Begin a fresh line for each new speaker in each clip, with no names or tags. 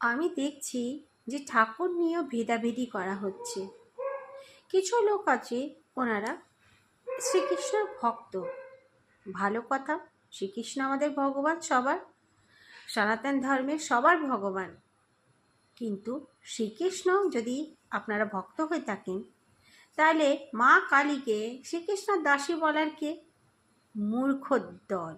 আমি দেখছি যে ঠাকুর নিয়েও ভেদাভেদি করা হচ্ছে। কিছু লোক আছে, ওনারা শ্রীকৃষ্ণের ভক্ত। ভালো কথা, শ্রীকৃষ্ণ আমাদের ভগবান, সবার সনাতন ধর্মের সবার ভগবান। কিন্তু শ্রীকৃষ্ণ যদি আপনারা ভক্ত হয়ে থাকেন, তাহলে মা কালীকে শ্রীকৃষ্ণর দাসী বলার কে? মূর্খ দল।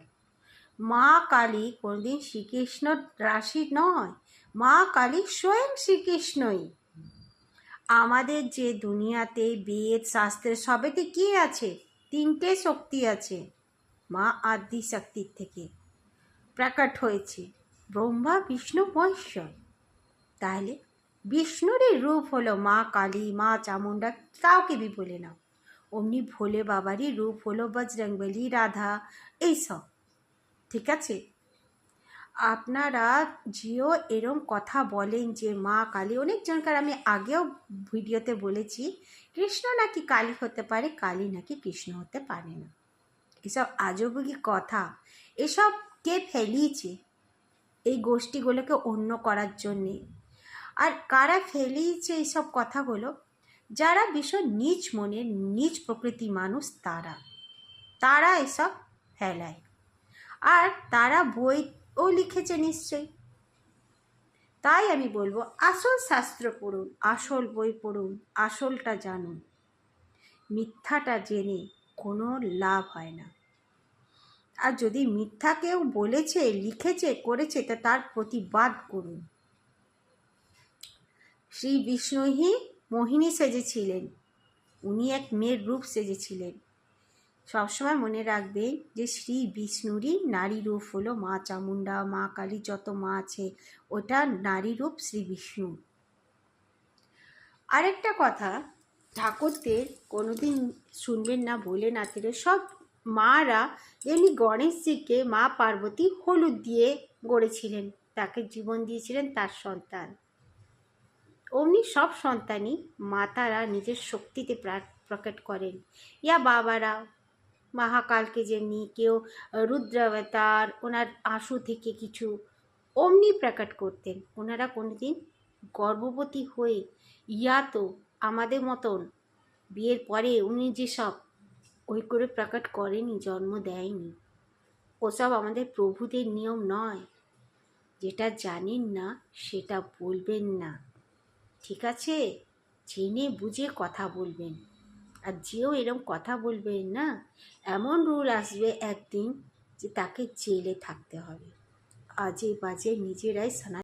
মা কালী কোনদিন শ্রীকৃষ্ণর দাসী নয়, মা কালী স্বয়ং শ্রীকৃষ্ণই। আমাদের যে দুনিয়াতে বেদ শাস্ত্রে সবেতে কি আছে? তিনটে শক্তি আছে। মা আদি শক্তির থেকে প্রকট হয়েছে ব্রহ্মা বিষ্ণু মহেশ্বর। তাহলে বিষ্ণুরই রূপ হলো মা কালী, মা চামুন্ডা, কাউকে বি বলে না। অমনি ভোলে বাবারই রূপ হলো বজরংবলী, রাধা, এইসব। ঠিক আছে, আপনারা যেও এরম কথা বলেন যে মা কালী, অনেকজনকার আমি আগেও ভিডিওতে বলেছি কৃষ্ণ নাকি কালী হতে পারে, কালী নাকি কৃষ্ণ হতে পারে না। এসব আজগুবি কথা, এসব কে ফেলিয়েছে? এই গোষ্ঠীগুলোকে অন্য করার জন্যে। আর কারা ফেলিয়েছে এইসব কথাগুলো? যারা ভীষণ নীচ মনের, নীচ প্রকৃতি মানুষ, তারা এসব ফেলায়। আর তারা বইও লিখেছে নিশ্চয়ই। তাই আমি বলবো, আসল শাস্ত্র পড়ুন, আসল বই পড়ুন, আসলটা জানুন। মিথ্যাটা জেনে কোনো লাভ হয় না। আর যদি মিথ্যা কেউ বলেছে, লিখেছে, করেছে, তা তার প্রতিবাদ করুন। শ্রী বিষ্ণুই মোহিনী সেজেছিলেন, উনি এক মেয়ের রূপ সেজেছিলেন। সবসময় মনে রাখবেন যে শ্রী বিষ্ণুরই নারী রূপ হলো মা চামুন্ডা, মা কালী, যত মা আছে ওটা নারী রূপ শ্রী বিষ্ণু। আরেকটা কথা, ঠাকুরদের কোনোদিন শুনবেন না বলে না তেরে সব মারা, এমনি গণেশজিকে মা পার্বতী হলুদ দিয়ে গড়েছিলেন, তাকে জীবন দিয়েছিলেন তার সন্তান। অমনি সব সন্তানই মাতারা নিজের শক্তিতে প্রকট করেন। ইয়া বাবারা মহাকালকে যেমনি কেউ রুদ্রাবতার, ওনার আশু থেকে কিছু অমনি প্রকট করতেন। ওনারা কোনোদিন গর্ভবতী হয়ে, ইয়া তো আমাদের মতন বিয়ের পরে উনি যেসব ওই করে প্রকট করেনি, জন্ম দেয়নি, ওসব আমাদের প্রভুদের নিয়ম নয়। যেটা জানেন না সেটা বলবেন না, ঠিক আছে? জেনে বুঝে কথা বলবেন। আর যেও এরম কথা বলবেন না, এমন রুল আসবে একদিন যে তাকে জেলে থাকতে হবে। আজে বাজে নিজেরাই